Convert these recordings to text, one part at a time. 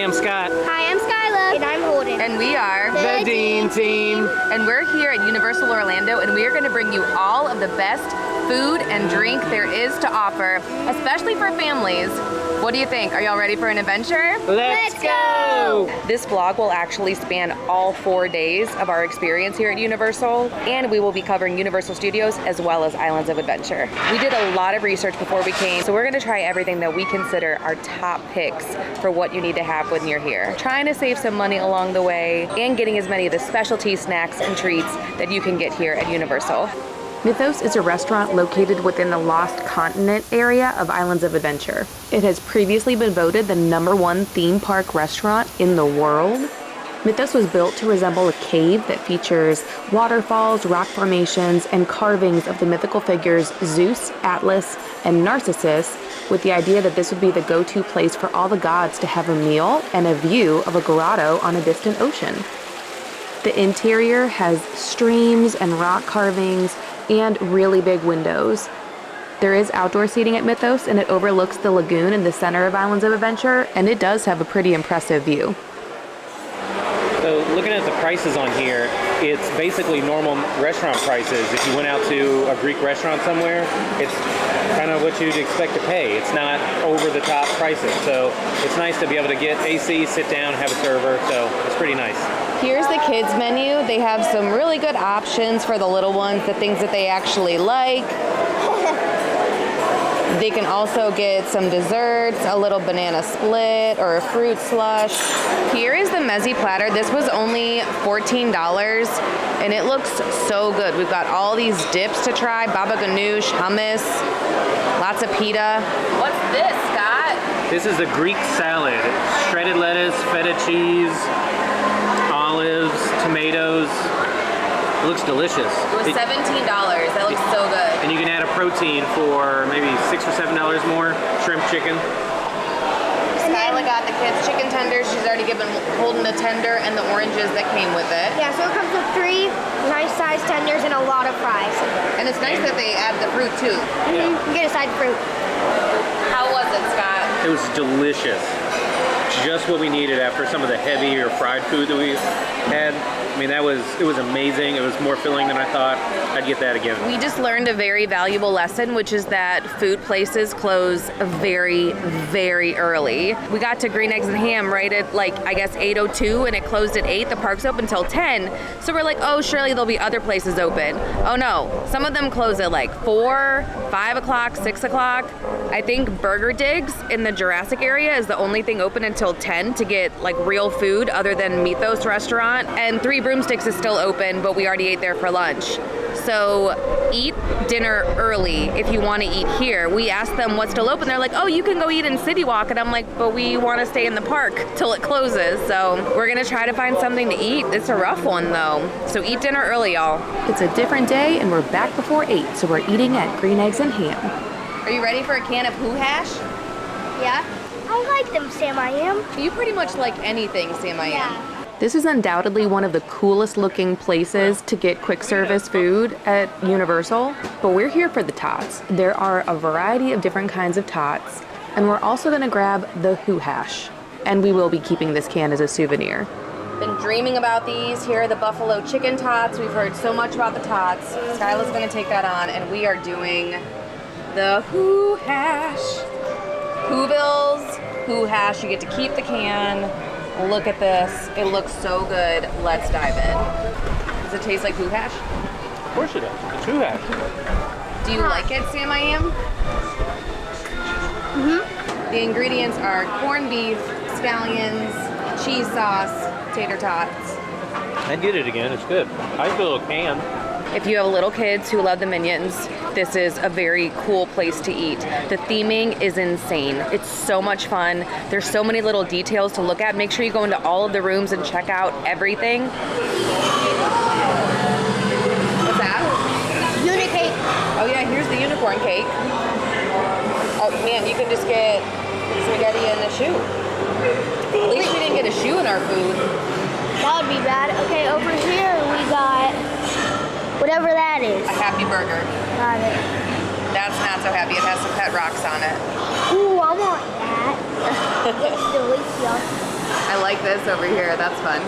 am Scott. Hi, I'm Skyela. And I'm Holden. And we are the Dean Team. And we're here at Universal Orlando, and we are going to bring you all of the best food and drink there is to offer, especially for families. What do you think? Are y'all ready for an adventure? Let's go! This vlog will actually span all 4 days of our experience here at Universal, and we will be covering Universal Studios as well as Islands of Adventure. We did a lot of research before we came, so we're going to try everything that we consider our top picks for what you need to have when you're here. Trying to save some money along the way and getting as many of the specialty snacks and treats that you can get here at Universal. Mythos is a restaurant located within the Lost Continent area of Islands of Adventure. It has previously been voted the #1 theme park restaurant in the world. Mythos was built to resemble a cave that features waterfalls, rock formations, and carvings of the mythical figures Zeus, Atlas, and Narcissus, with the idea that this would be the go-to place for all the gods to have a meal and a view of a grotto on a distant ocean. The interior has streams and rock carvings and really big windows. There is outdoor seating at Mythos, and it overlooks the lagoon in the center of Islands of Adventure, and it does have a pretty impressive view. So looking at the prices on here, it's basically normal restaurant prices. If you went out to a Greek restaurant somewhere, it's kind of what you'd expect to pay. It's not over the top prices. So it's nice to be able to get AC, sit down, have a server. So it's pretty nice. Here's the kids menu. They have some really good options for the little ones, the things that they actually like. They can also get some desserts, a little banana split or a fruit slush. Here is the mezzi platter. This was only $14 and it looks so good. We've got all these dips to try, baba ganoush, hummus, lots of pita. What's this, Scott? This is a Greek salad. Shredded lettuce, feta cheese, olives, tomatoes. It looks delicious. It was $17. That looks so good. And you can add a protein for maybe $6 or $7 more. Shrimp, chicken. Skyela got the kids chicken tenders. She's already given Holden the tender and the oranges that came with it. Yeah, so it comes with 3 nice sized tenders and a lot of fries. And it's nice that they add the fruit too. You get a side fruit. How was it, Scott? It was delicious. Just what we needed after some of the heavy or fried food that we had. I mean, it was amazing. It was more filling than I thought. I'd get that again. We just learned a very valuable lesson, which is that food places close very, very early. We got to Green Eggs and Ham right at I guess 8:02 and it closed at 8. The park's open till 10. So we're like, oh, surely there'll be other places open. Oh no, some of them close at 4, 5 o'clock, 6 o'clock. I think Burger Digs in the Jurassic area is the only thing open until 10 to get real food other than Mythos restaurant. And 3 Broomsticks is still open, but we already ate there for lunch. So eat dinner early if you want to eat here. We asked them what's still open. They're like, oh, you can go eat in CityWalk. And I'm like, but we want to stay in the park till it closes. So we're going to try to find something to eat. It's a rough one though. So eat dinner early, y'all. It's a different day and we're back before 8. So we're eating at Green Eggs and Ham. Are you ready for a can of Who Hasjh? Yeah. I like them, Sam I am. You pretty much like anything, Sam I am. Yeah. This is undoubtedly one of the coolest looking places to get quick service food at Universal, but we're here for the tots. There are a variety of different kinds of tots, and we're also gonna grab the Who Hasjh, and we will be keeping this can as a souvenir. Been dreaming about these. Here are the buffalo chicken tots. We've heard so much about the tots. Skyla's gonna take that on, and we are doing the Who Hasjh. Whovilles, Who Hasjh, you get to keep the can. Look at this. It looks so good. Let's dive in. Does it taste like Who Hasjh? Of course it does. It's Who Hasjh. Do you like it, Sam I am? Mm-hmm. The ingredients are corned beef, scallions, cheese sauce, tater tots. I did it again. It's good. I like the little can. If you have little kids who love the Minions, this is a very cool place to eat. The theming is insane. It's so much fun. There's so many little details to look at. Make sure you go into all of the rooms and check out everything. What's that? Unicake. Oh yeah, here's the unicorn cake. Oh man, you can just get spaghetti and a shoe. At least we didn't get a shoe in our food. That would be bad. Okay, over here we got whatever that is. A happy burger. Got it. That's not so happy. It has some pet rocks on it. Ooh, I want that. It's delicious. like this over here. That's fun.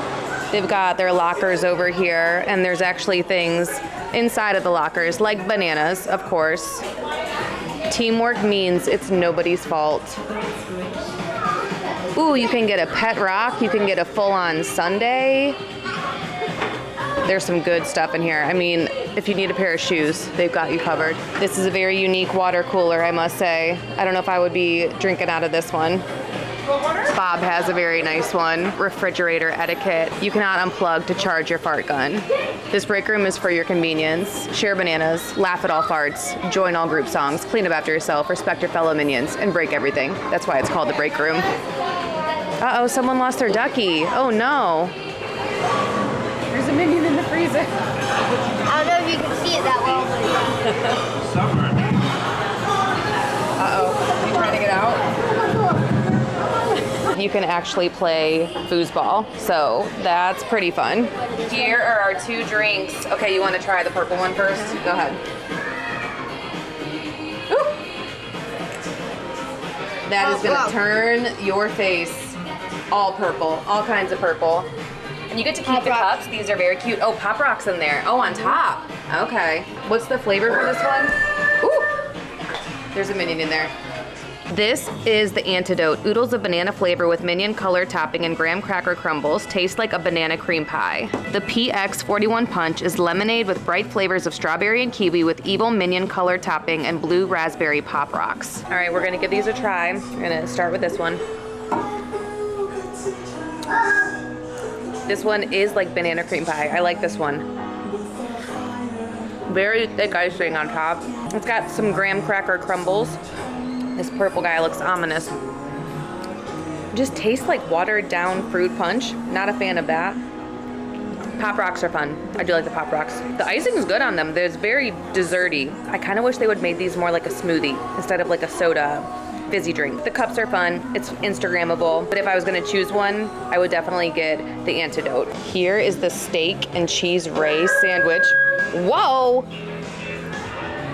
They've got their lockers over here, and there's actually things inside of the lockers, like bananas, of course. Teamwork means it's nobody's fault. Ooh, you can get a pet rock. You can get a full-on sundae. There's some good stuff in here. I mean, if you need a pair of shoes, they've got you covered. This is a very unique water cooler, I must say. I don't know if I would be drinking out of this one. Bob has a very nice one. Refrigerator etiquette. You cannot unplug to charge your fart gun. This break room is for your convenience. Share bananas, laugh at all farts, join all group songs, clean up after yourself, respect your fellow minions, and break everything. That's why it's called the break room. Uh-oh, someone lost their ducky. Oh no. There's a minion in the freezer. I don't know if you can see it that well. Uh-oh, you trying to get out? You can actually play foosball, so that's pretty fun. Here are our 2 drinks. Okay, you want to try the purple one first? Go ahead. Ooh. That is going to turn your face all purple, all kinds of purple. And you get to keep the cups. These are very cute. Oh, Pop Rock's in there. Oh, on top. Okay. What's the flavor for this one? Ooh. There's a minion in there. This is the antidote. Oodles of banana flavor with minion color topping and graham cracker crumbles. Taste like a banana cream pie. The PX41 Punch is lemonade with bright flavors of strawberry and kiwi with evil minion color topping and blue raspberry Pop Rocks. All right, we're gonna give these a try. We're gonna start with this one. This one is like banana cream pie. I like this one. Very thick icing on top. It's got some graham cracker crumbles. This purple guy looks ominous. Just tastes like watered down fruit punch. Not a fan of that. Pop Rocks are fun. I do like the Pop Rocks. The icing is good on them. There's very desserty. I kind of wish they would made these more like a smoothie instead of like a soda fizzy drink. The cups are fun. It's Instagrammable. But if I was gonna choose one, I would definitely get the antidote. Here is the steak and cheese ray sandwich. Whoa!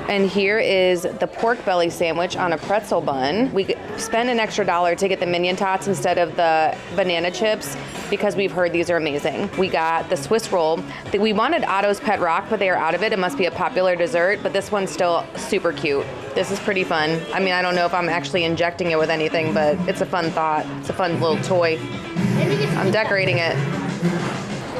And here is the pork belly sandwich on a pretzel bun. We spent an extra $1 to get the Minion Tots instead of the banana chips because we've heard these are amazing. We got the Swiss roll. We wanted Otto's Pet Rock, but they are out of it. It must be a popular dessert, but this one's still super cute. This is pretty fun. I mean, I don't know if I'm actually injecting it with anything, but it's a fun thought. It's a fun little toy. I'm decorating it.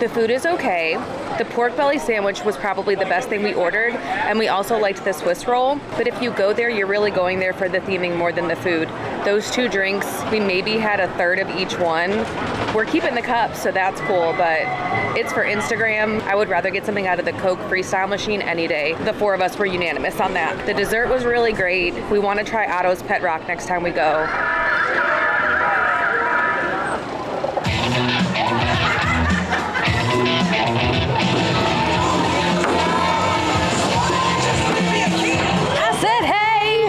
The food is okay. The pork belly sandwich was probably the best thing we ordered, and we also liked the Swiss roll. But if you go there, you're really going there for the theming more than the food. Those 2 drinks, we maybe had a third of each one. We're keeping the cups, so that's cool, but it's for Instagram. I would rather get something out of the Coke Freestyle machine any day. The 4 of us were unanimous on that. The dessert was really great. We want to try Otto's Pet Rock next time we go. I said, hey,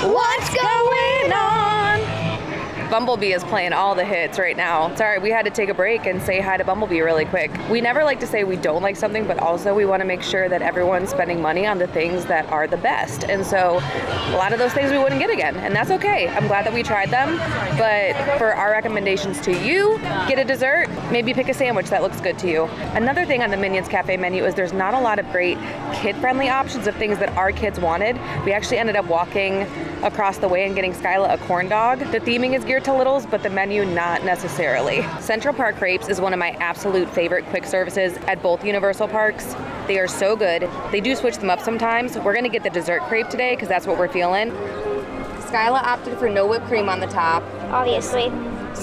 what's going on? Bumblebee is playing all the hits right now. Sorry, we had to take a break and say hi to Bumblebee really quick. We never like to say we don't like something, but also we want to make sure that everyone's spending money on the things that are the best. And so a lot of those things we wouldn't get again, and that's okay. I'm glad that we tried them, but for our recommendations to you, get a dessert, maybe pick a sandwich that looks good to you. Another thing on the Minions Cafe menu is there's not a lot of great kid-friendly options of things that our kids wanted. We actually ended up walking across the way and getting Skyela a corn dog. The theming is geared to littles, but the menu not necessarily. Central Park Crepes is one of my absolute favorite quick services at both Universal parks. They are so good. They do switch them up sometimes. We're gonna get the dessert crepe today because that's what we're feeling. Skyela opted for no whipped cream on the top. Obviously.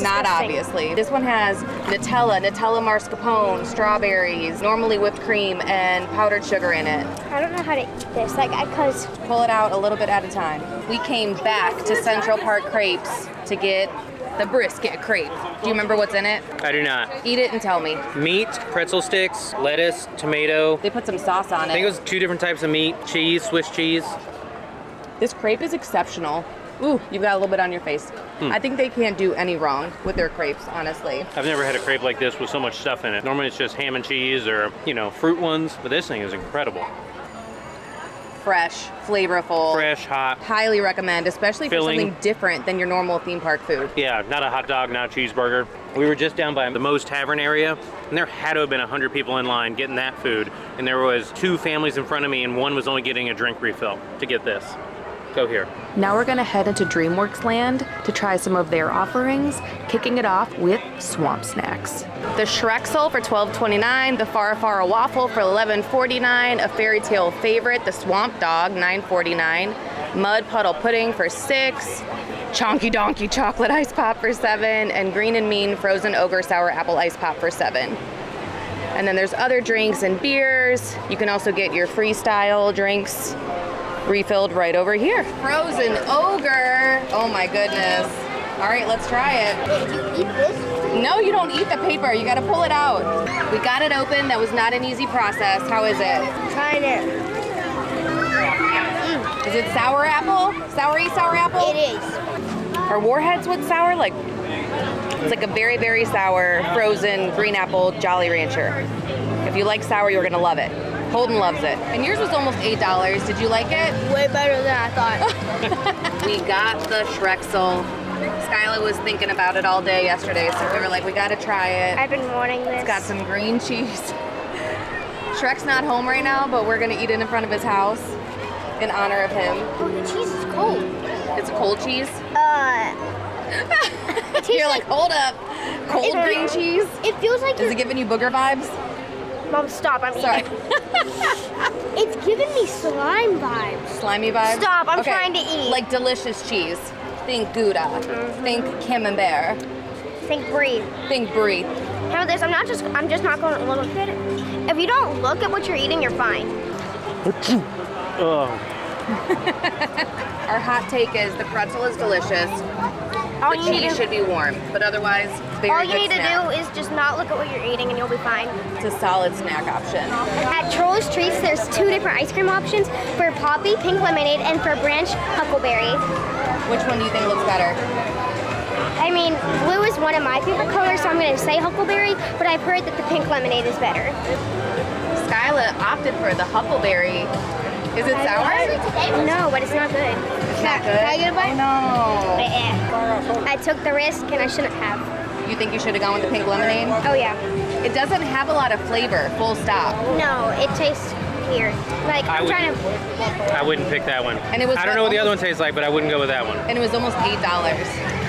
Not obviously. This one has Nutella mascarpone, strawberries, normally whipped cream, and powdered sugar in it. I don't know how to eat this, cause Pull it out a little bit at a time. We came back to Central Park Crepes to get the brisket crepe. Do you remember what's in it? I do not. Eat it and tell me. Meat, pretzel sticks, lettuce, tomato. They put some sauce on it. I think it was 2 different types of meat, cheese, Swiss cheese. This crepe is exceptional. Ooh, you've got a little bit on your face. I think they can't do any wrong with their crepes, honestly. I've never had a crepe like this with so much stuff in it. Normally it's just ham and cheese or, fruit ones, but this thing is incredible. fresh, flavorful. Fresh, hot. Highly recommend, especially Filling. for something different than your normal theme park food. Yeah, not a hot dog, not a cheeseburger. We were just down by the Moe's Tavern area, and there had to have been 100 people in line getting that food. And there was 2 families in front of me, and one was only getting a drink refill to get this. Go here. Now we're gonna head into Dreamworks Land to try some of their offerings, kicking it off with swamp snacks. The Shrexel for $12.29, the Farfara waffle for $11.49, a fairy tale favorite, the Swamp Dog, $9.49, Mud Puddle pudding for $6, Chonky Donkey chocolate ice pop for $7, and Green and Mean frozen ogre sour apple ice pop for $7. And then there's other drinks and beers. You can also get your freestyle drinks refilled right over here. Frozen ogre. Oh my goodness. All right, let's try it. Wait, do you eat this? No, you don't eat the paper. You gotta pull it out. We got it open. That was not an easy process. How is it? Trying it. Is it sour apple? Soury sour apple? It is. Are warheads with sour? Like, it's like a very, very sour frozen green apple Jolly Rancher. If you like sour, you're gonna love it. Holden loves it. And yours was almost $8. Did you like it? Way better than I thought. We got the Shrexel. Skyela was thinking about it all day yesterday, so we were like, we gotta try it. I've been wanting this. It's got some green cheese. Shrek's not home right now, but we're gonna eat it in front of his house in honor of him. Oh, the cheese is cold. It's a cold cheese. You're like, hold up. Cold green cheese? It feels like Is it giving you booger vibes? Mom, stop. I'm Sorry. eating. It's giving me slime vibes. Slimy vibes? Stop, I'm Okay. trying to eat. Like delicious cheese. Think Gouda. Think Camembert. Think breathe. Think Brie. How about this? I'm just not going to look at it. If you don't look at what you're eating, you're fine. Oh, Our hot take is the pretzel is delicious. All The you need cheese to should be warm, but otherwise, very all good you need snack. to do is just not look at what you're eating, and you'll be fine. It's a solid snack option. At Trolls Treats, there's 2 different ice cream options for Poppy, Pink Lemonade, and for Branch, Huckleberry. Which one do you think looks better? I mean, blue is one of my favorite colors, so I'm going to say Huckleberry, but I've heard that the Pink Lemonade is better. Skyla opted for the Huckleberry. Is it sour? No, but it's not good. It's not good? Can I get a bite? No. I took the risk, and I shouldn't have. You think you should have gone with the pink lemonade? Oh, yeah. It doesn't have a lot of flavor, full stop. No, it tastes weird. Like, I I'm would- trying to... I wouldn't pick that one. And it was I don't know what the other one tastes like, but I wouldn't go with that one. And it was almost $8.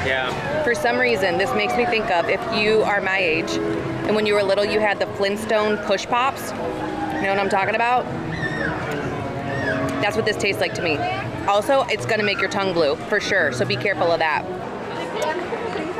Yeah. For some reason, this makes me think of if you are my age, and when you were little, you had the Flintstone push pops. You know what I'm talking about? That's what this tastes like to me. Also, it's gonna make your tongue blue, for sure, so be careful of that.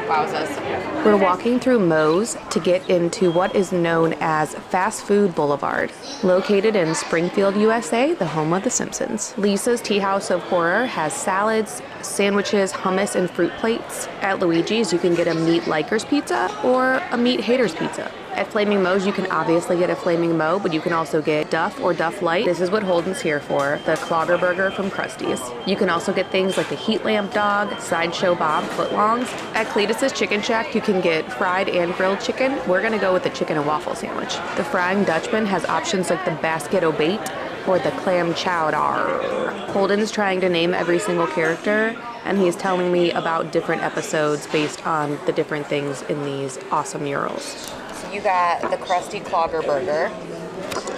Wowzers. We're walking through Moe's to get into what is known as Fast Food Boulevard. Located in Springfield, USA, the home of The Simpsons. Lisa's Tea House of Horror has salads, sandwiches, hummus, and fruit plates. At Luigi's, you can get a meat likers pizza or a meat haters pizza. At Flaming Moe's, you can obviously get a Flaming Moe, but you can also get Duff or Duff Light. This is what Holden's here for, the Clogger burger from Krusty's. You can also get things like the Heat Lamp Dog, Sideshow Bob footlongs. At Cletus's Chicken Shack, you can get fried and grilled chicken. We're gonna go with the chicken and waffle sandwich. The Frying Dutchman has options like the Basket o' Bait or the Clam Chowdar. Holden's trying to name every single character, and he's telling me about different episodes based on the different things in these awesome murals. So you got the Krusty Clogger burger.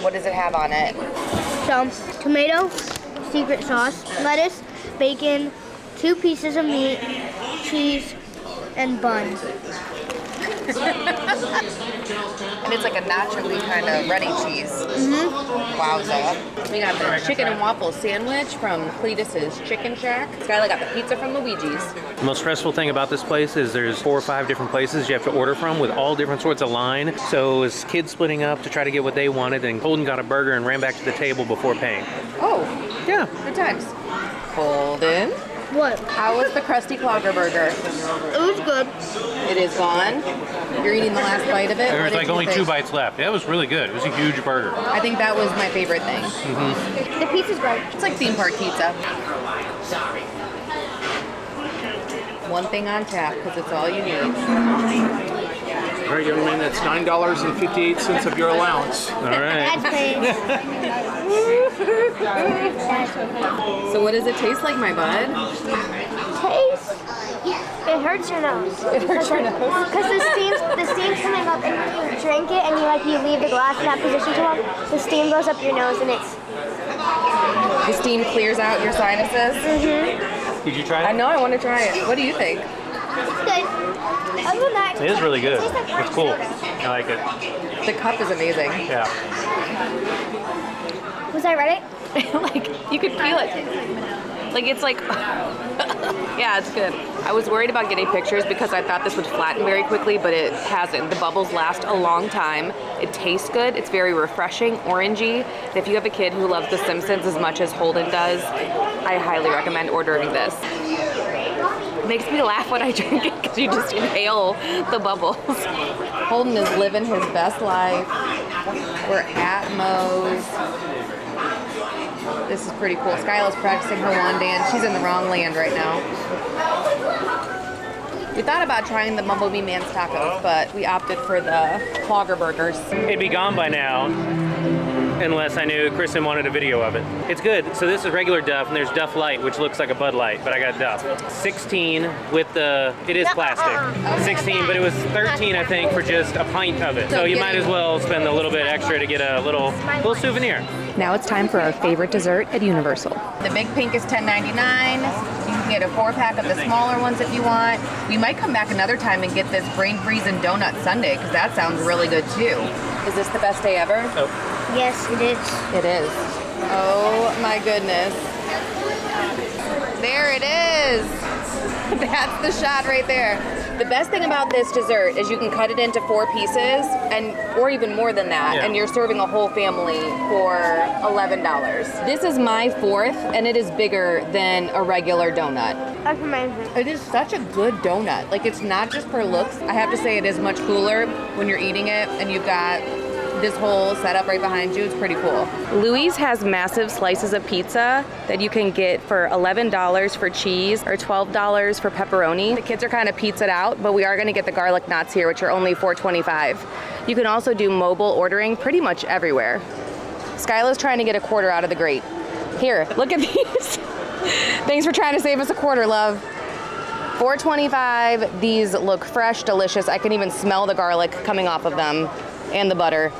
What does it have on it? Some tomato, secret sauce, lettuce, bacon, 2 pieces of meat, cheese, and bun. And it's like a nacho-y kind of ready cheese. Wowza. We got the chicken and waffle sandwich from Cletus's Chicken Shack. Skyla got the pizza from Luigi's. The most stressful thing about this place is there's 4 or 5 different places you have to order from with all different sorts of line. So it was kids splitting up to try to get what they wanted, and Holden got a burger and ran back to the table before paying. Oh, Yeah. good times. Holden, What? how was the Krusty Clogger burger? It was good. It is gone. You're eating the last bite of it. There What was did like you only think? 2 bites left. That was really good. It was a huge burger. I think that was my favorite thing. The pizza's good. It's like theme park pizza. One thing on tap, because it's all you need. All right, young man, that's $9.58 of your allowance. All right. That's paid. So what does it taste like, my bud? Taste. It hurts your nose. It hurts your nose. Because the steam's coming up, and when you drink it and you leave the glass in that position too long, the steam goes up your nose and it's. The steam clears out your sinuses. Did you try it? I know, I want to try it. What do you think? It's good. Other than that, It is really good. tastes like It's cool. soda. I like it. The cup is amazing. Yeah. Was I right? Like, you could feel it. Like, it's like, yeah, it's good. I was worried about getting pictures because I thought this would flatten very quickly, but it hasn't. The bubbles last a long time. It tastes good. It's very refreshing, orangey. And if you have a kid who loves The Simpsons as much as Holden does, I highly recommend ordering this. It makes me laugh when I drink it because you just inhale the bubbles. Holden is living his best life. We're at Moe's. This is pretty cool. Skyela's practicing her wand dance. She's in the wrong land right now. We thought about trying the Bumblebee Man's tacos, but we opted for the Clogger burgers. It'd be gone by now, unless I knew Kristen wanted a video of it. It's good. So this is regular Duff, and there's Duff Light, which looks like a Bud Light, but I got Duff. 16 with the, it is plastic. 16, but it was 13, I think, for just a pint of it. So you might as well spend a little bit extra to get a little souvenir. Now it's time for our favorite dessert at Universal. The big pink is $10.99. You can get a 4-pack of the smaller ones if you want. We might come back another time and get this brain freezing donut sundae because that sounds really good too. Is this the best day ever? Oh. Yes, it is. It is. Oh my goodness. There it is. That's the shot right there. The best thing about this dessert is you can cut it into 4 pieces, or even more than that, and you're serving a whole family for $11. This is my 4th, and it is bigger than a regular donut. That's amazing. It is such a good donut. Like, it's not just for looks. I have to say it is much cooler when you're eating it, and you've got this whole setup right behind you. It's pretty cool. Louie's has massive slices of pizza that you can get for $11 for cheese or $12 for pepperoni. The kids are kind of pizzaed out, but we are going to get the garlic knots here, which are only $4.25. You can also do mobile ordering pretty much everywhere. Skyla's trying to get a quarter out of the grate. Here, look at these. Thanks for trying to save us a quarter, love. $4.25. These look fresh, delicious. I can even smell the garlic coming off of them and the butter.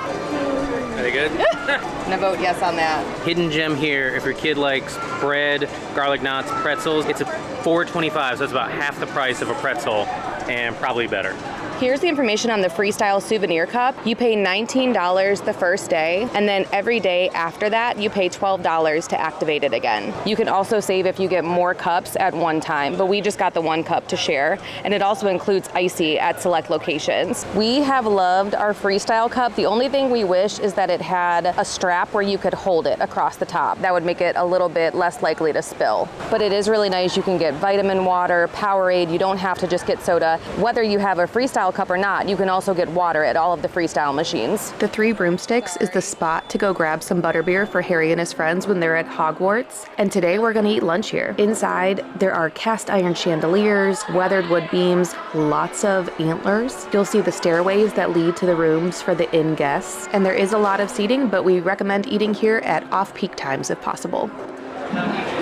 Are they good? I'm gonna vote yes on that. Hidden gem here, if your kid likes bread, garlic knots, pretzels, it's a $4.25, so it's about half the price of a pretzel and probably better. Here's the information on the Freestyle Souvenir Cup. You pay $19 the first day, and then every day after that, you pay $12 to activate it again. You can also save if you get more cups at one time, but we just got the 1 cup to share, and it also includes icy at select locations. We have loved our Freestyle Cup. The only thing we wish is that it had a strap where you could hold it across the top. That would make it a little bit less likely to spill. But it is really nice. You can get vitamin water, Powerade. You don't have to just get soda. Whether you have a Freestyle Cup or not, you can also get water at all of the Freestyle machines. The 3 Broomsticks is the spot to go grab some butterbeer for Harry and his friends when they're at Hogwarts. And today we're gonna eat lunch here. Inside, there are cast iron chandeliers, weathered wood beams, lots of antlers. You'll see the stairways that lead to the rooms for the inn guests. And there is a lot of seating, but we recommend eating here at off-peak times if possible.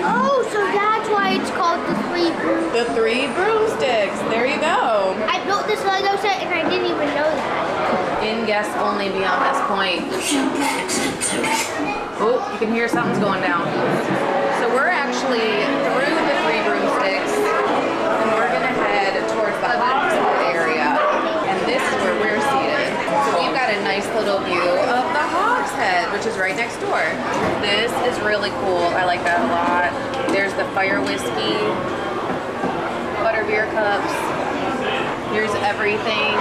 Oh, so that's why it's called the 3 Broomsticks. The 3 Broomsticks, there you go. I built this Lego set and I didn't even know that. In guests only beyond this point. Oh, you can hear something's going down. So we're actually through the 3 Broomsticks, and we're gonna head towards the Hogshead area. And this is where we're seated. So we've got a nice little view of the Hogshead, which is right next door. This is really cool. I like that a lot. There's the fire whiskey, butterbeer cups. Here's everything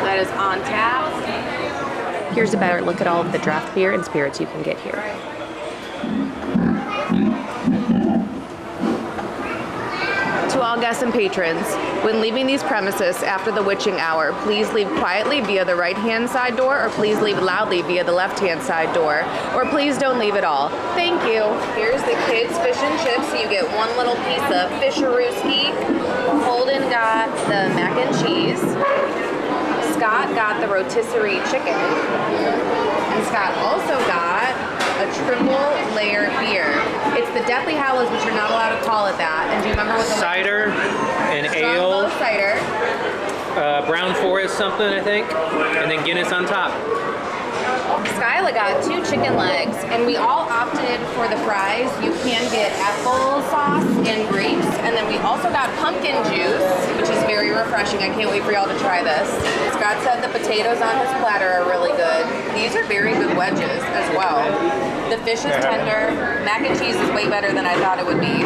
that is on tap. Here's a better look at all of the draft beer and spirits you can get here. To all guests and patrons, when leaving these premises after the witching hour, please leave quietly via the right-hand side door, or please leave loudly via the left-hand side door, or please don't leave at all. Thank you. Here's the kids' fish and chips, so you get 1 little piece of fisharooski. Holden got the mac and cheese. Scott got the rotisserie chicken. And Scott also got a triple layer beer. It's the Deathly Hallows, which you're not allowed to call it that. And do you remember what the Cider and Strong ale, malt cider? Brown Forest something, I think, and then Guinness on top. Skyela got 2 chicken legs, and we all opted for the fries. You can get applesauce and grapes, and then we also got pumpkin juice, which is very refreshing. I can't wait for y'all to try this. Scott said the potatoes on his platter are really good. These are very good wedges as well. The fish is tender. Mac and cheese is way better than I thought it would be.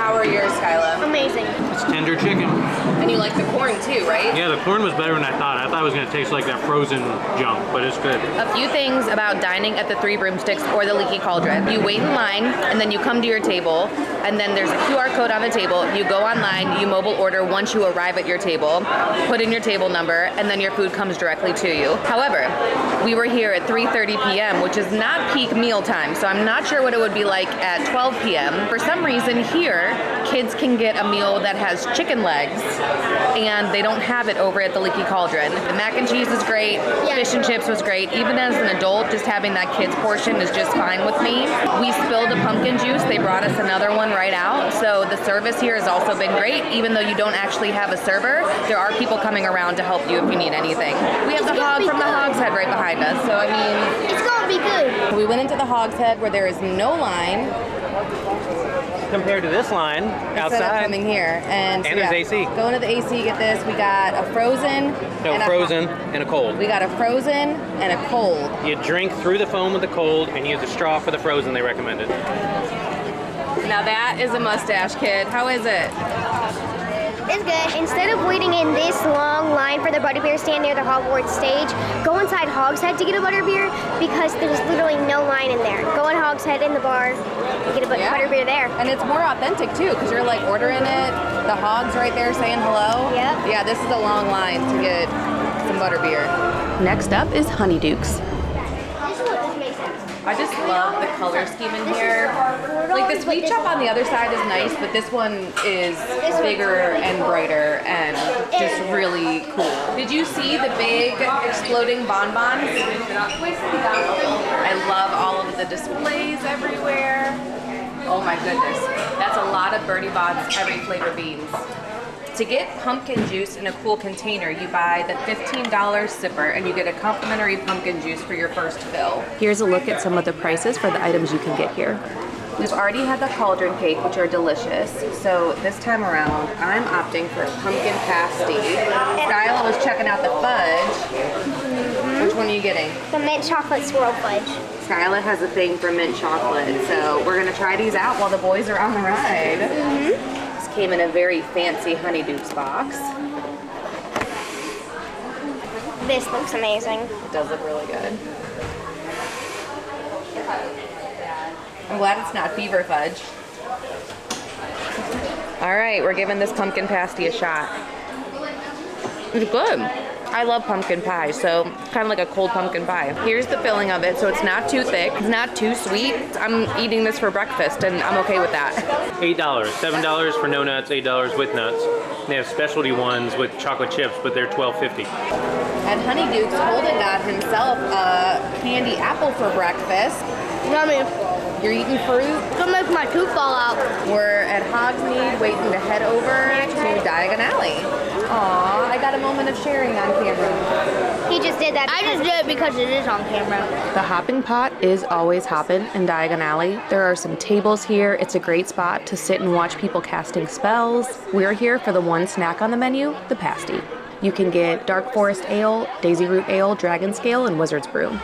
How are yours, Skyela? Amazing. It's tender chicken. And you like the corn too, right? Yeah, the corn was better than I thought. I thought it was going to taste like that frozen junk, but it's good. A few things about dining at the Three Broomsticks or the Leaky Cauldron. You wait in line, and then you come to your table, and then there's a QR code on the table. You go online, you mobile order once you arrive at your table, put in your table number, and then your food comes directly to you. However, we were here at 3:30 p.m., which is not peak meal time, so I'm not sure what it would be like at 12 p.m. For some reason here, kids can get a meal that has chicken legs, and they don't have it over at the Leaky Cauldron. The mac and cheese is great, fish and chips was great. Even as an adult, just having that kids portion is just fine with me. We spilled a pumpkin juice, they brought us another one right out, so the service here has also been great. Even though you don't actually have a server, there are people coming around to help you if you need anything. We have the hog from the Hog's Head right behind us, so I mean... It's gonna be good. We went into the Hog's Head where there is no line. Compared to this line Instead of outside. coming here. And there's AC. Go into the AC, get this. We got a frozen. Frozen and a cold. We got a frozen and a cold. You drink through the foam with the cold and use a straw for the frozen they recommended. Now that is a mustache, kid. How is it? It's good. Instead of waiting in this long line for the butterbeer stand near the Hogwarts stage, go inside Hog's Head to get a butterbeer because there's literally no line in there. Go in Hog's Head in the bar and get a butterbeer there. And it's more authentic too because you're like ordering it. The Hog's right there saying hello. Yep. Yeah, this is a long line to get some butterbeer. Next up is Honeydukes. I just love the color scheme in here. Like the sweet shop on the other side is nice, but this one is bigger and brighter and just really cool. Did you see the big exploding bonbons? I love all of the displays everywhere. Oh my goodness. That's a lot of Birdie Bots every flavor beans. To get pumpkin juice in a cool container, you buy the $15 sipper and you get a complimentary pumpkin juice for your first fill. Here's a look at some of the prices for the items you can get here. We've already had the cauldron cake, which are delicious. So this time around, I'm opting for pumpkin pasty. Skyela was checking out the fudge. Which one are you getting? The mint chocolate swirl fudge. Skyela has a thing for mint chocolate, so we're gonna try these out while the boys are on the ride. Came in a very fancy Honeydukes box. This looks amazing. It does look really good. I'm glad it's not fever fudge. All right, we're giving this pumpkin pasty a shot. It's good. I love pumpkin pie, so kind of like a cold pumpkin pie. Here's the filling of it, so it's not too thick, it's not too sweet. I'm eating this for breakfast, and I'm okay with that. $8, $7 for no nuts, $8 with nuts. They have specialty ones with chocolate chips, but they're $12.50. At Honeydukes, Holden got himself a candy apple for breakfast. Yummy. You're eating fruit? Gonna make my tooth fall out. We're at Hogsmeade waiting to head over to Diagon Alley. Aw, I got a moment of sharing on camera. He just did that. I just did it because it is on camera. The hopping pot is always hopping in Diagon Alley. There are some tables here. It's a great spot to sit and watch people casting spells. We're here for the one snack on the menu, the pasty. You can get Dark Forest Ale, Daisy Root Ale, Dragon Scale, and Wizard's Brew.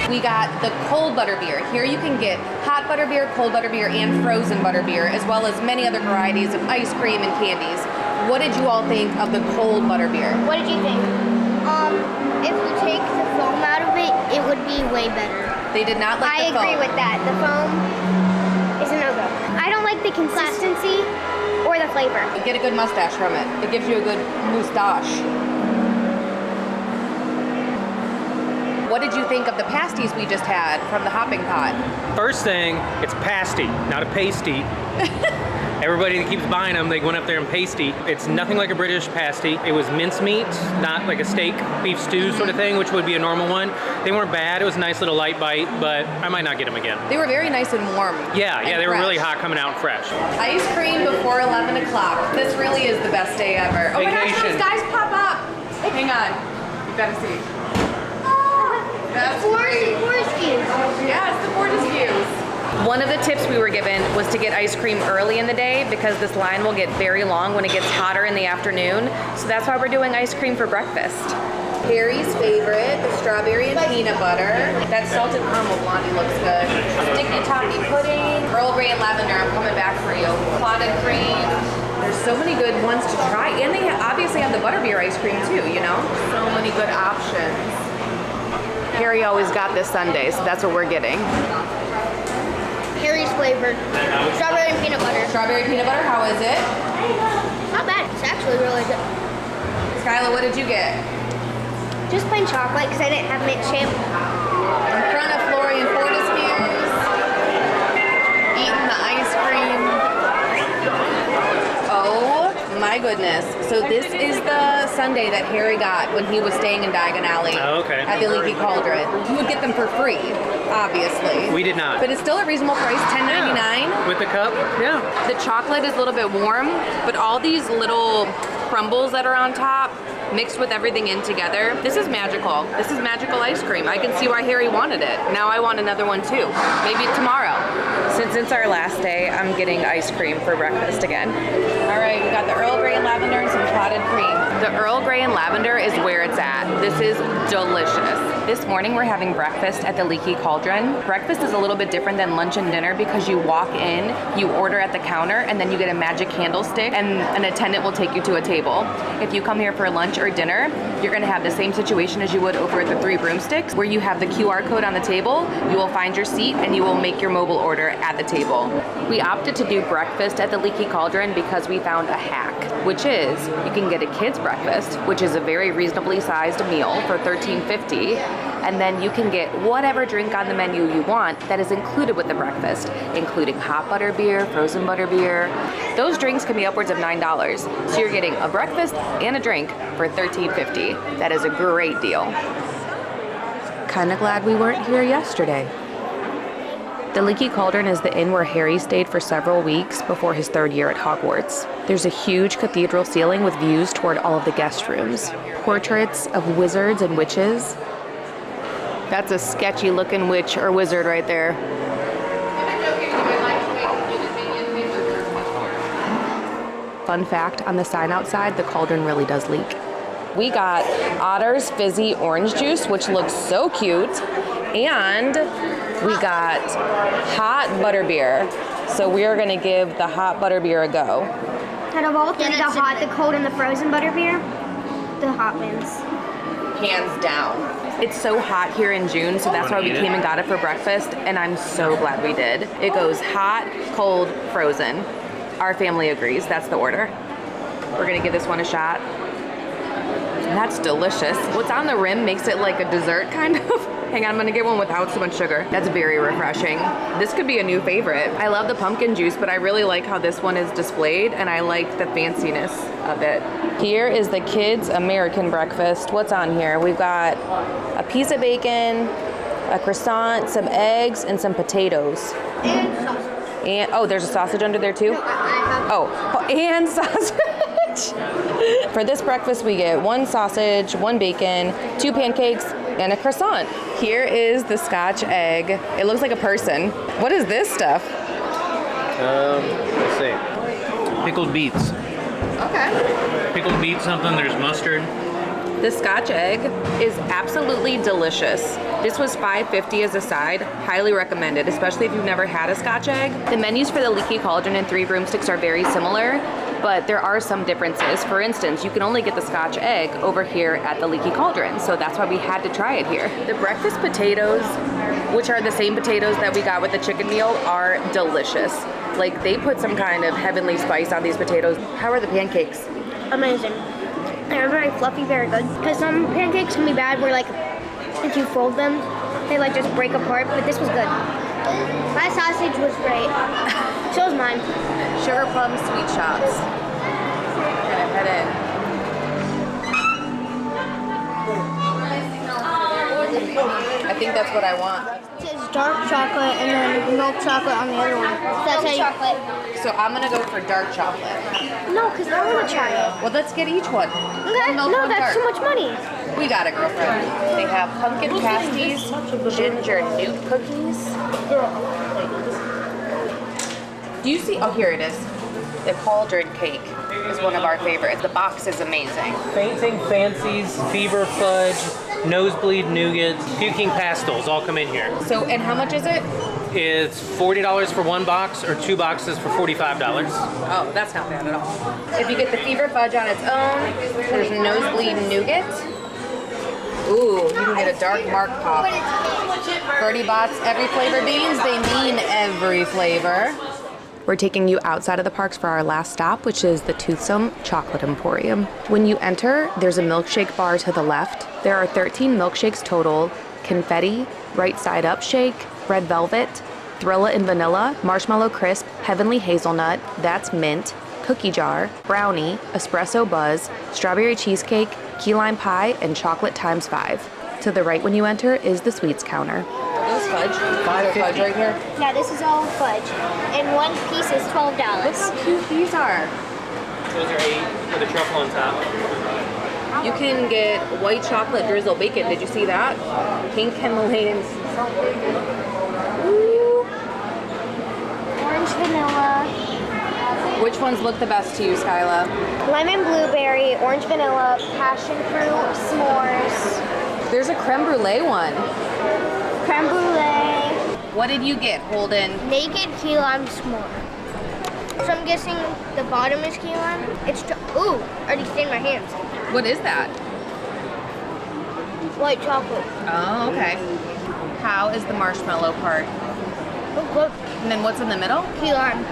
We got the cold butterbeer. Here you can get hot butterbeer, cold butterbeer, and frozen butterbeer, as well as many other varieties of ice cream and candies. What did you all think of the cold butterbeer? What did you think? If we take the foam out of it, it would be way better. They did not like the foam. I agree with that. The foam is a no-go. I don't like the consistency or the flavor. You get a good mustache from it. It gives you a good moustache. What did you think of the pasties we just had from the hopping pot? First thing, it's pasty, not a pasty. Everybody that keeps buying them, they went up there and pasty. It's nothing like a British pasty. It was mincemeat, not like a steak, beef stew sort of thing, which would be a normal one. They weren't bad. It was a nice little light bite, but I might not get them again. They were very nice and warm. Yeah, and they were fresh. really hot coming out fresh. Ice cream before 11 o'clock. This really is the best day ever. Oh my gosh, Vacation. those guys pop up. Hang on. You gotta see. That's great. Forescue. Yes, the Fortescues. One of the tips we were given was to get ice cream early in the day because this line will get very long when it gets hotter in the afternoon. So that's why we're doing ice cream for breakfast. Harry's favorite, the strawberry and peanut butter. That salted caramel blondie looks good. Sticky toffee pudding. Earl Grey and lavender, I'm coming back for you. Clotted cream. There's so many good ones to try. And they obviously have the butterbeer ice cream too, you know? So many good options. Harry always got this sundae, so that's what we're getting. Harry's flavor. Strawberry and peanut butter. Strawberry peanut butter, how is it? Not bad. It's actually really good. Skyela, what did you get? Just plain chocolate because I didn't have mint chip. In front of Florean Forescue, eating the ice cream. Oh my goodness. So this is the sundae that Harry got when he was staying in Diagon Alley at the Leaky Cauldron. You would get them for free, obviously. We did not. But it's still a reasonable price, $10.99. Yeah. With the cup? Yeah. The chocolate is a little bit warm, but all these little crumbles that are on top mixed with everything in together. This is magical. This is magical ice cream. I can see why Harry wanted it. Now I want another one too. Maybe tomorrow. Since it's our last day, I'm getting ice cream for breakfast again. All right, we got the Earl Grey and lavender and some clotted cream. The Earl Grey and lavender is where it's at. This is delicious. This morning we're having breakfast at the Leaky Cauldron. Breakfast is a little bit different than lunch and dinner because you walk in, you order at the counter, and then you get a magic candlestick and an attendant will take you to a table. If you come here for lunch or dinner, you're gonna have the same situation as you would over at the Three Broomsticks, where you have the QR code on the table, you will find your seat, and you will make your mobile order at the table. We opted to do breakfast at the Leaky Cauldron because we found a hack, which is you can get a kid's breakfast, which is a very reasonably sized meal for $13.50, and then you can get whatever drink on the menu you want that is included with the breakfast, including hot butter beer, frozen butter beer. Those drinks can be upwards of $9. So you're getting a breakfast and a drink for $13.50. That is a great deal. Kinda glad we weren't here yesterday. The Leaky Cauldron is the inn where Harry stayed for several weeks before his third year at Hogwarts. There's a huge cathedral ceiling with views toward all of the guest rooms. Portraits of wizards and witches. That's a sketchy looking witch or wizard right there. Fun fact, on the sign outside, the cauldron really does leak. We got Otter's Fizzy Orange Juice, which looks so cute, and we got hot butterbeer. So we are gonna give the hot butterbeer a go. Out of all three, the hot, the cold, and the frozen butterbeer, the hot wins. Hands down. It's so hot here in June, so that's why we came and got it for breakfast, and I'm so glad we did. It goes hot, cold, frozen. Our family agrees, that's the order. We're gonna give this one a shot. That's delicious. What's on the rim makes it like a dessert, kind of. Hang on, I'm gonna get one without so much sugar. That's very refreshing. This could be a new favorite. I love the pumpkin juice, but I really like how this one is displayed, and I like the fanciness of it. Here is the kids' American breakfast. What's on here? We've got a piece of bacon, a croissant, some eggs, and some potatoes. And sausage. And oh, there's a sausage under there too? Oh, and sausage. For this breakfast, we get one sausage, one bacon, 2 pancakes, and a croissant. Here is the Scotch egg. It looks like a person. What is this stuff? Let's see. Pickled beets. Okay. Pickled beets, something. There's mustard. The Scotch egg is absolutely delicious. This was $5.50 as a side. Highly recommended, especially if you've never had a Scotch egg. The menus for the Leaky Cauldron and Three Broomsticks are very similar, but there are some differences. For instance, you can only get the Scotch egg over here at the Leaky Cauldron, so that's why we had to try it here. The breakfast potatoes, which are the same potatoes that we got with the chicken meal, are delicious. Like, they put some kind of heavenly spice on these potatoes. How are the pancakes? Amazing. They're very fluffy, very good. Because some pancakes can be bad where like if you fold them, they like just break apart, but this was good. My sausage was great. So was mine. Sugarplum sweet shops. Gonna head in. I think that's what I want. It says dark chocolate and then milk chocolate on the other one. That's how chocolate. So I'm gonna go for dark chocolate. No, because I want to try it. Well, let's get each one. Okay, Milk no, one that's dark. too much money. We got it, girlfriend. They have pumpkin pasties, ginger newt cookies. Do you see? Oh, here it is. The cauldron cake is one of our favorites. The box is amazing. Fainting Fancies, Fever Fudge, Nosebleed Nougats, Puking Pastels all come in here. So, and how much is it? It's $40 for one box or 2 boxes for $45. Oh, that's not bad at all. If you get the fever fudge on its own, there's nosebleed nougat. Ooh, you can get a dark mark pop. Birdie Bots, every flavor beans, they mean every flavor. We're taking you outside of the parks for our last stop, which is the Toothsome Chocolate Emporium. When you enter, there's a milkshake bar to the left. There are 13 milkshakes total: confetti, right side up shake, red velvet, Thrilla and vanilla, marshmallow crisp, heavenly hazelnut, that's mint, cookie jar, brownie, espresso buzz, strawberry cheesecake, key lime pie, and chocolate times 5. To the right when you enter is the sweets counter. Are those fudge? Is there fudge right here? Yeah, this is all fudge. And one piece is $12. Look how cute these are. Those are 8 with a truffle on top. You can get white chocolate drizzle bacon. Did you see that? Pink Himalayan. Ooh. Orange vanilla, Which ones look the best to you, Skyela? lemon blueberry, orange vanilla, passion fruit, s'mores, There's a creme brulee one. creme brulee, What did you get, Holden? naked key lime s'more. So I'm guessing the bottom is key lime. It's ooh, I already stained my hands. What is that? White chocolate. Oh, okay. How is the marshmallow part? Oh, good. And then what's in the middle? Key lime.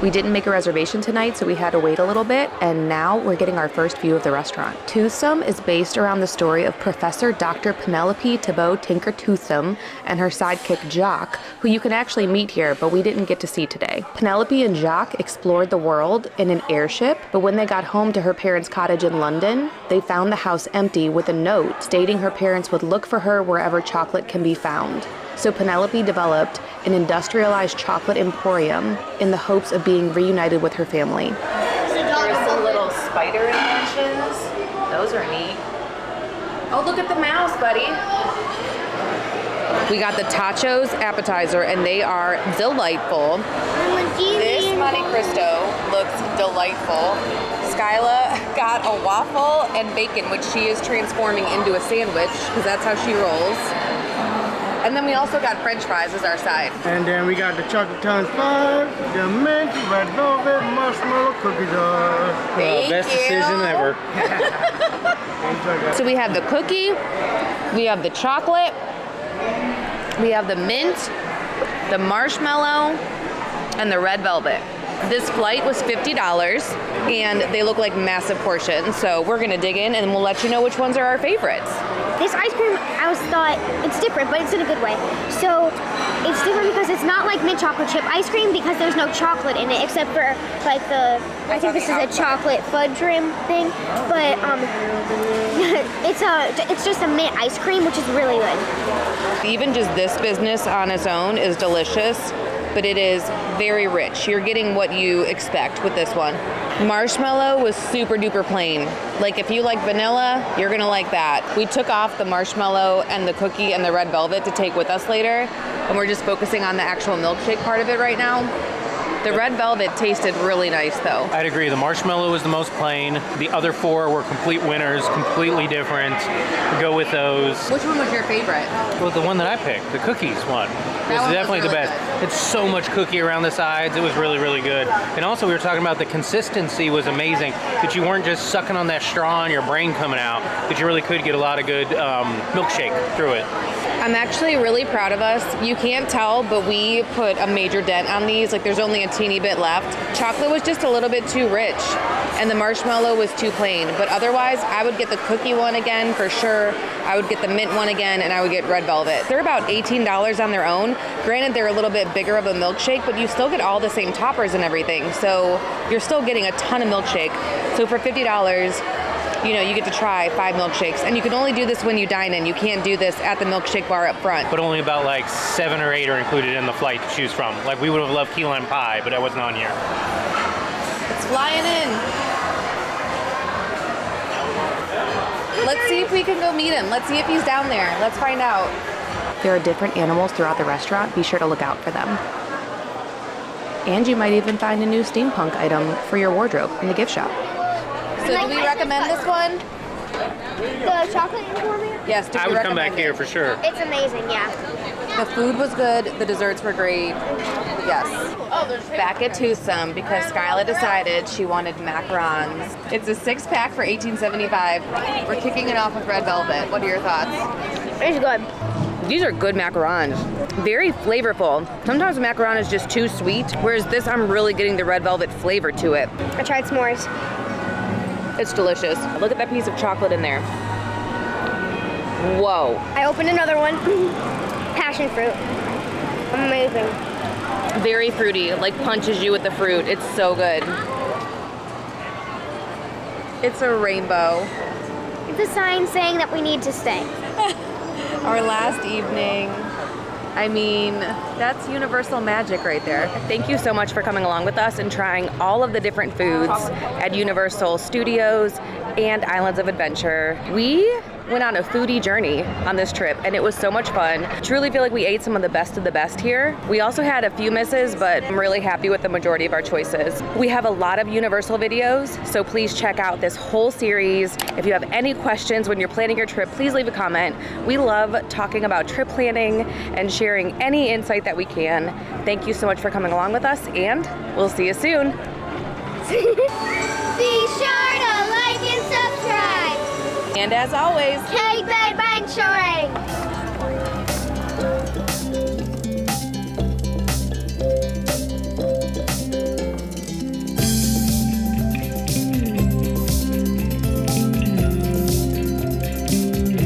We didn't make a reservation tonight, so we had to wait a little bit, and now we're getting our first view of the restaurant. Toothsome is based around the story of Professor Dr. Penelope Thibault Tinker Toothsome and her sidekick Jock, who you can actually meet here, but we didn't get to see today. Penelope and Jock explored the world in an airship, but when they got home to her parents' cottage in London, they found the house empty with a note stating her parents would look for her wherever chocolate can be found. So Penelope developed an industrialized chocolate emporium in the hopes of being reunited with her family. There's some little spider inventions. Those are neat. Oh, look at the mouse, buddy. We got the tachos appetizer, and they are delightful. This Monte Cristo looks delightful. Skyla got a waffle and bacon, which she is transforming into a sandwich, because that's how she rolls. And then we also got French fries as our side. And then we got the chocolate times 5, the mint, red velvet, marshmallow cookie jar. Best decision ever. So we have the cookie, we have the chocolate, we have the mint, the marshmallow, and the red velvet. This flight was $50, and they look like massive portions. So we're gonna dig in, and we'll let you know which ones are our favorites. This ice cream, I always thought it's different, but it's in a good way. So it's different because it's not like mint chocolate chip ice cream because there's no chocolate in it except for like I think this is a chocolate fudge rim thing, but it's just a mint ice cream, which is really good. Even just this business on its own is delicious, but it is very rich. You're getting what you expect with this one. Marshmallow was super duper plain. Like if you like vanilla, you're gonna like that. We took off the marshmallow and the cookie and the red velvet to take with us later, and we're just focusing on the actual milkshake part of it right now. The red velvet tasted really nice though. I'd agree. The marshmallow was the most plain. The other 4 were complete winners, completely different. Go with those. Which one was your favorite? Well, the one that I picked, the cookies one, was one was definitely the really best. good. It's so much cookie around the sides. It was really, really good. And also, we were talking about the consistency was amazing. That you weren't just sucking on that straw and your brain coming out. That you really could get a lot of good milkshake through it. I'm actually really proud of us. You can't tell, but we put a major dent on these. Like there's only a teeny bit left. Chocolate was just a little bit too rich, and the marshmallow was too plain. But otherwise, I would get the cookie one again for sure. I would get the mint one again, and I would get red velvet. They're about $18 on their own. Granted, they're a little bit bigger of a milkshake, but you still get all the same toppers and everything. So you're still getting a ton of milkshake. So for $50, you know, you get to try 5 milkshakes, and you can only do this when you dine in. You can't do this at the milkshake bar up front. But only about like 7 or 8 are included in the flight to choose from. Like we would have loved key lime pie, but that wasn't on here. It's flying in. Let's see if we can go meet him. Let's see if he's down there. Let's find out. There are different animals throughout the restaurant. Be sure to look out for them. And you might even find a new steampunk item for your wardrobe in the gift shop. So do we recommend this one? The chocolate Emporium? Yes, I would come back here for sure. It's amazing, yeah. The food was good, the desserts were great. Yes. Back at Toothsome because Skyela decided she wanted macarons. It's a 6-pack for $18.75. We're kicking it off with red velvet. What are your thoughts? It's good. These are good macarons. Very flavorful. Sometimes a macaron is just too sweet, whereas this I'm really getting the red velvet flavor to it. I tried s'mores. It's delicious. Look at that piece of chocolate in there. Whoa. I opened another one. Passion fruit. Amazing. Very fruity, like punches you with the fruit. It's so good. It's a rainbow. It's a sign saying that we need to stay. Our last evening. I mean, that's universal magic right there. Thank you so much for coming along with us and trying all of the different foods at Universal Studios and Islands of Adventure. We went on a foodie journey on this trip, and it was so much fun. Truly feel like we ate some of the best here. We also had a few misses, but I'm really happy with the majority of our choices. We have a lot of Universal videos, so please check out this whole series. If you have any questions when you're planning your trip, please leave a comment. We love talking about trip planning and sharing any insight that we can. Thank you so much for coming along with us, and we'll see you soon. Be sure to like and subscribe. And as always, Cake Bed, bye.